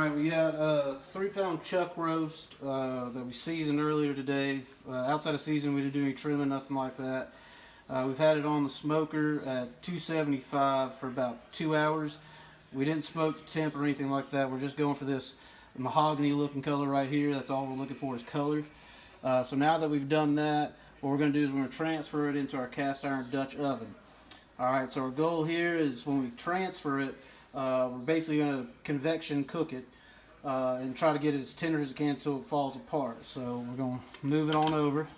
Alright, we got a 3-pound chuck roast that we seasoned earlier today. Outside of season, we didn't do any trimming, nothing like that. We've had it on the smoker at 275 for about 2 hours. We didn't smoke the temp or anything like that. We're just going for this mahogany looking color right here. That's all we're looking for is color. So now that we've done that, what we're going to do is we're going to transfer it into our cast iron Dutch oven. Alright, so our goal here is when we transfer it, we're basically going to convection cook it and try to get it as tender as it can until it falls apart. So we're going to move it on over.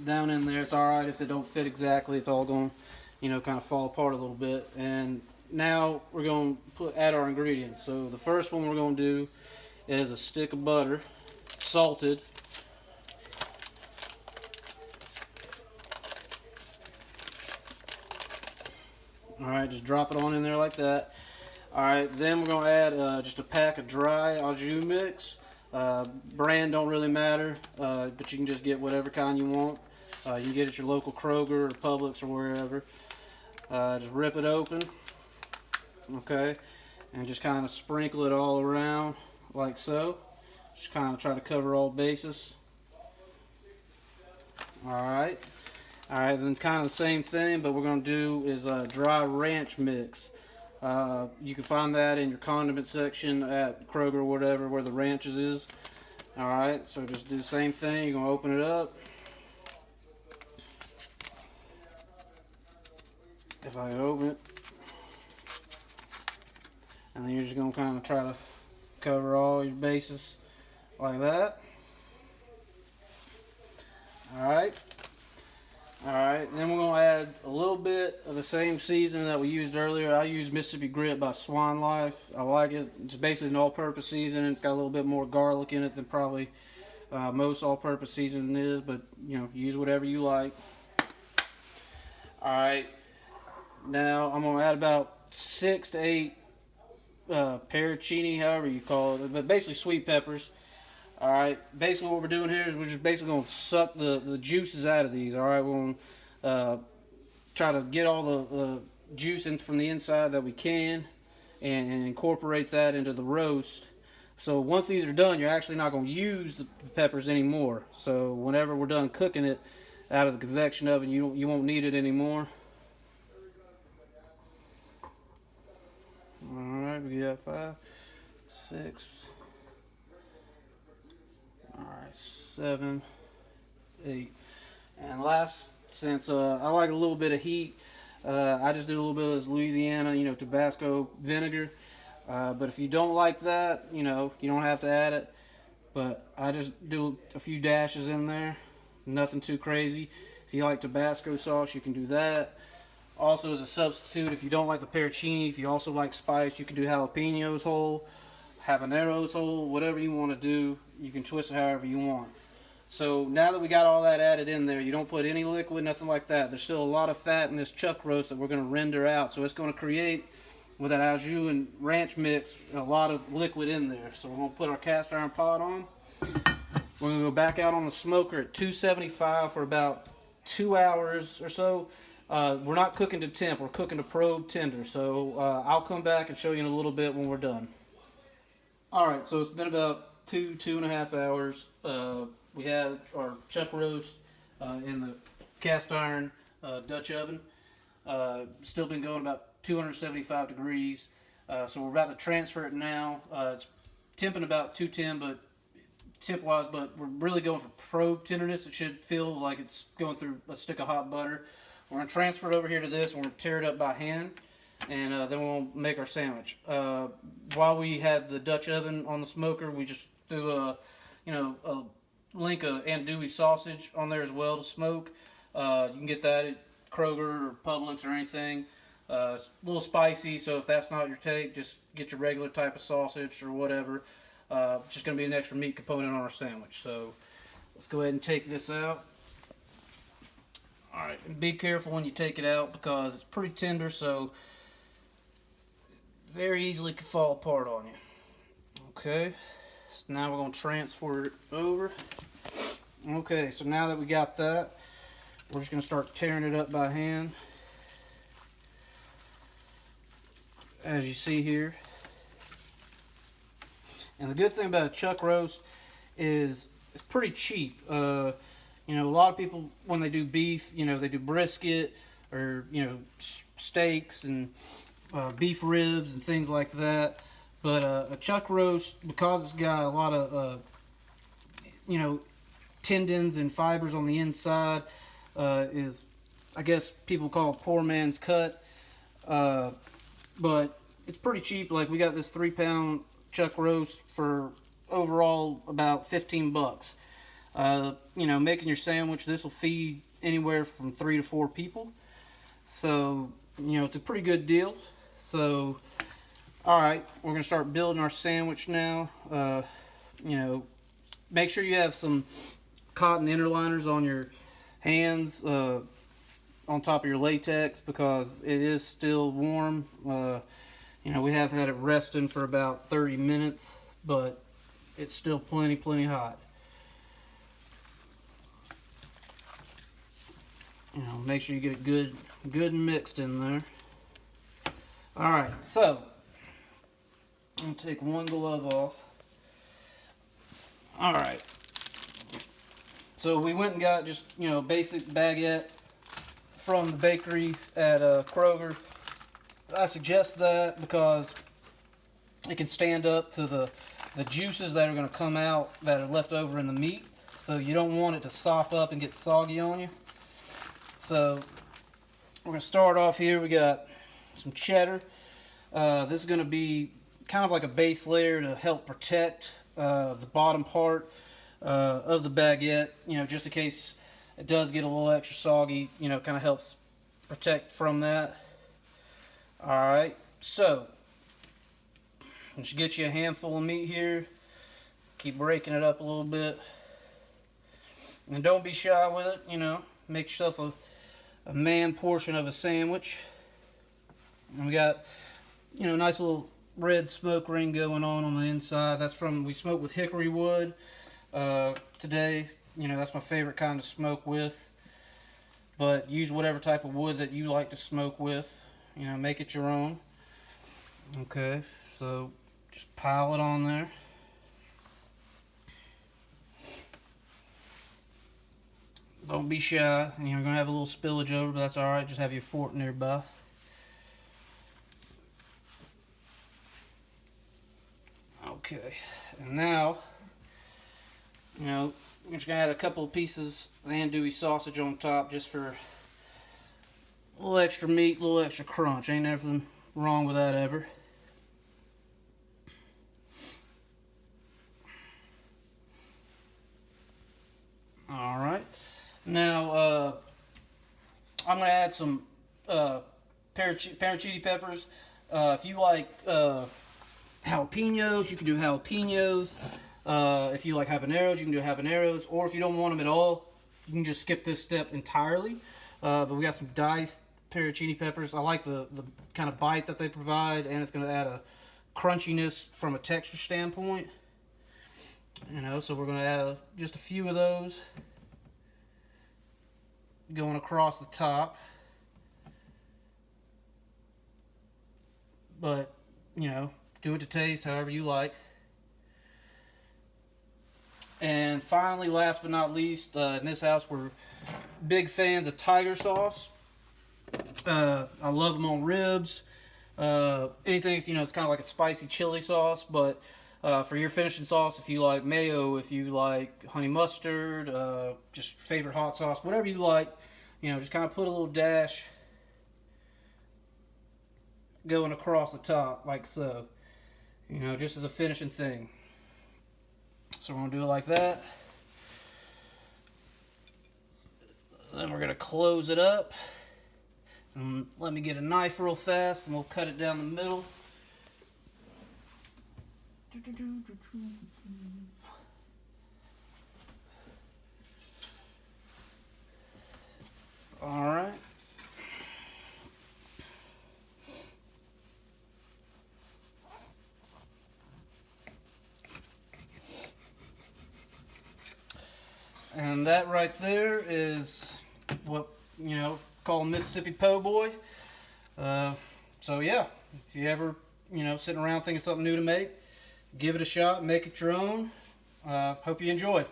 Down in there, it's alright if it don't fit exactly. It's all going to, kind of fall apart a little bit. And now we're going to add our ingredients. So the first one we're going to do is a stick of butter, salted. Alright, just drop it on in there like that. Alright, then we're going to add just a pack of dry au jus mix. Brand don't really matter, but you can just get whatever kind you want. You can get it at your local Kroger or Publix or wherever. Just rip it open, okay, and just kind of sprinkle it all around like so. Just kind of try to cover all bases. Alright. Alright, then kind of the same thing, but what we're going to do is a dry ranch mix. You can find that in your condiment section at Kroger or whatever, where the ranches is. Alright, so just do the same thing. You're going to open it up. If I open it. And then you're just going to kind of try to cover all your bases like that. Alright. Alright, then we're going to add a little bit of the same seasoning that we used earlier. I use Mississippi Grit by Swan Life. I like it. It's basically an all-purpose seasoning. It's got a little bit more garlic in it than probably most all-purpose seasoning is, but use whatever you like. Alright, now I'm going to add about 6 to 8 peroncini, however you call it, but basically sweet peppers. Alright, basically what we're doing here is we're just basically going to suck the juices out of these. Alright, we're going to try to get all the juice in from the inside that we can and incorporate that into the roast. So once these are done, you're actually not going to use the peppers anymore. So whenever we're done cooking it out of the convection oven, you won't need it anymore. Alright, we got 5, 6... Alright, 7, 8. And last, since I like a little bit of heat, I just do a little bit of this Louisiana, Tabasco vinegar. But if you don't like that, you don't have to add it. But I just do a few dashes in there. Nothing too crazy. If you like Tabasco sauce, you can do that. Also, as a substitute, if you don't like the peroncini, if you also like spice, you can do jalapenos whole, habaneros whole, whatever you want to do. You can twist it however you want. So now that we got all that added in there, you don't put any liquid, nothing like that. There's still a lot of fat in this chuck roast that we're going to render out. So it's going to create, with that au jus and ranch mix, a lot of liquid in there. So we're going to put our cast iron pot on. We're going to go back out on the smoker at 275 for about 2 hours or so. We're not cooking to temp, we're cooking to probe tender. So I'll come back and show you in a little bit when we're done. Alright, so it's been about 2.5 hours. We had our chuck roast in the cast iron Dutch oven. Still been going about 275 degrees. So we're about to transfer it now. It's temping about 210, but temp-wise, but we're really going for probe tenderness. It should feel like it's going through a stick of hot butter. We're going to transfer it over here to this, and we're going to tear it up by hand. And then we'll make our sandwich. While we had the Dutch oven on the smoker, we just threw a link of andouille sausage on there as well to smoke. You can get that at Kroger or Publix or anything. It's a little spicy, so if that's not your take, just get your regular type of sausage or whatever. It's just going to be an extra meat component on our sandwich. So let's go ahead and take this out. Alright, and be careful when you take it out because it's pretty tender, so very easily could fall apart on you. Okay, so now we're going to transfer it over. Okay, so now that we got that, we're just going to start tearing it up by hand. As you see here, And the good thing about a chuck roast is it's pretty cheap. You know, a lot of people when they do beef, you know, they do brisket or you know steaks and beef ribs and things like that. But a chuck roast, because it's got a lot of you know tendons and fibers on the inside, is, I guess people call it poor man's cut. But it's pretty cheap. Like we got this 3-pound chuck roast for overall about 15 bucks. You know, making your sandwich, this will feed anywhere from 3 to 4 people. So, you know, it's a pretty good deal. So, alright, we're going to start building our sandwich now. You know, make sure you have some cotton interliners on your hands, on top of your latex, because it is still warm. You know, we have had it resting for about 30 minutes, but it's still plenty hot. You know, make sure you get it good and mixed in there. Alright, so I'm going to take one glove off. Alright. So we went and got just, you know, basic baguette from the bakery at Kroger. I suggest that because it can stand up to the juices that are going to come out that are left over in the meat. So you don't want it to sop up and get soggy on you. So we're going to start off here. We got some cheddar. This is going to be kind of like a base layer to help protect the bottom part of the baguette, you know, just in case it does get a little extra soggy, you know, kind of helps protect from that. Alright, so you should get you a handful of meat here. Keep breaking it up a little bit. And don't be shy with it, you know. Make yourself a man portion of a sandwich. And we got, you know, nice little red smoke ring going on the inside. That's from, we smoked with hickory wood today. You know, that's my favorite kind to smoke with. But use whatever type of wood that you like to smoke with. You know, make it your own. Okay, so just pile it on there. Don't be shy. You're going to have a little spillage over, but that's alright. Just have your fork nearby. Okay, and now, you know, I'm just going to add a couple of pieces of andouille sausage on top just for a little extra meat, a little extra crunch. Ain't nothing wrong with that ever. Alright. Now, I'm going to add some parachini peppers. If you like jalapenos, you can do jalapenos. If you like habaneros, you can do habaneros. Or if you don't want them at all, you can just skip this step entirely. But we got some diced parachini peppers. I like the kind of bite that they provide, and it's going to add a crunchiness from a texture standpoint. You know, so we're going to add just a few of those going across the top. But, you know, do it to taste however you like. And finally, last but not least, in this house, we're big fans of tiger sauce. I love them on ribs. Anything, you know, it's kind of like a spicy chili sauce, but for your finishing sauce, if you like mayo, if you like honey mustard, just favorite hot sauce, whatever you like, you know, just kind of put a little dash going across the top, like so. You know, just as a finishing thing. So we're going to do it like that. Then we're going to close it up. And let me get a knife real fast and we'll cut it down the middle. Alright. And that right there is what, you know, call Mississippi Po' Boy. So yeah, if you ever, you know, sitting around thinking something new to make, Give it a shot, make it your own. Hope you enjoy.